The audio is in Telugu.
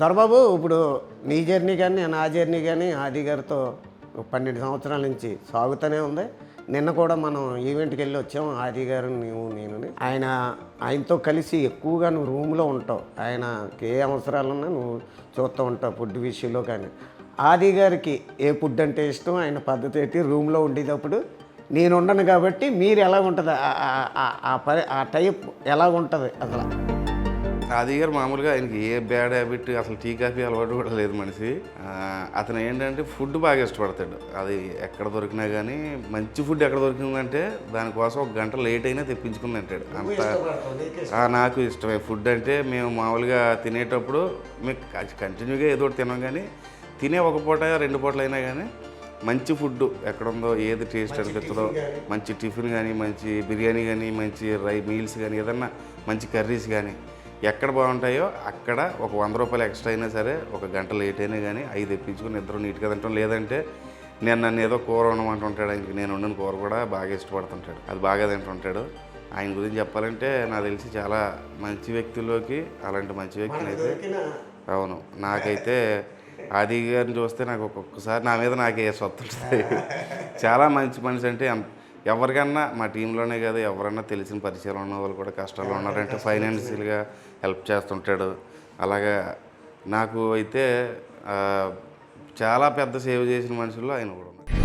దొరబాబు ఇప్పుడు నీ జర్నీ కానీ నా జర్నీ కానీ ఆది గారితో 12 సంవత్సరాల నుంచి సాగుతూనే ఉంది. నిన్న కూడా మనం ఈవెంట్కి వెళ్ళి వచ్చాం, ఆది గారు నేను. ఆయనతో కలిసి ఎక్కువగా నువ్వు రూమ్లో ఉంటావు. ఆయనకి ఏ అవసరాలున్నా నువ్వు చూస్తూ ఉంటావు ఫుడ్ విషయంలో. కానీ ఆది గారికి ఏ ఫుడ్ అంటే ఇష్టం, ఆయన పద్ధతి ఏంటి, రూమ్లో ఉండేటప్పుడు నేను ఉండను కాబట్టి మీరు ఎలా ఉంటుంది, ఆ టైప్ ఎలా ఉంటుంది అసలు? ఆది గారు మామూలుగా ఆయనకి ఏ బ్యాడ్ హ్యాబిట్, అసలు టీ కాఫీ అలవాటు కూడా లేదు మనిషి. అతను ఏంటంటే ఫుడ్ బాగా ఇష్టపడతాడు. అది ఎక్కడ దొరికినా కానీ మంచి ఫుడ్ ఎక్కడ దొరికిందంటే దానికోసం 1 గంట లేట్ అయినా తెప్పించుకుని తింటాడు. అంత నాకు ఇష్టమే ఫుడ్ అంటే. మేము మామూలుగా తినేటప్పుడు మేము కంటిన్యూగా ఏదో ఒకటి తినాం, కానీ తినే 1 పూట 2 పూటలు అయినా కానీ మంచి ఫుడ్ ఎక్కడుందో, ఏది టేస్ట్ అనిపిస్తుందో, మంచి టిఫిన్ కానీ, మంచి బిర్యానీ కానీ, మంచి మీల్స్ కానీ, ఏదన్నా మంచి కర్రీస్ కానీ ఎక్కడ బాగుంటాయో అక్కడ ఒక 100 రూపాయలు ఎక్స్ట్రా అయినా సరే 1 గంట లేట్ అయినా కానీ అవి తెప్పించుకుని ఇద్దరు నీట్గా తింటాం. లేదంటే నన్ను ఏదో కూర ఉండమంటుంటాడు. ఆయనకి నేను వండిన కూర కూడా బాగా ఇష్టపడుతుంటాడు, అది బాగా తింటుంటాడు. ఆయన గురించి చెప్పాలంటే నాకు తెలిసి చాలా మంచి వ్యక్తుల్లోకి అలాంటి మంచి వ్యక్తిని అయితే అవును. నాకైతే ఆది గారిని చూస్తే నాకు ఒక్కొక్కసారి నా మీద నాకే సొత్తుంటుంది. చాలా మంచి మనిషి. అంటే ఎవరికన్నా మా టీంలోనే కాదు, ఎవరన్నా తెలిసిన పరిచయాలు ఉన్న వాళ్ళు కూడా కష్టాలు ఉన్నారంటే ఫైనాన్షియల్గా హెల్ప్ చేస్తుంటాడు. అలాగా నాకు అయితే చాలా పెద్ద సేవ చేసిన మనుషుల్లో ఆయన కూడా ఉన్నారు.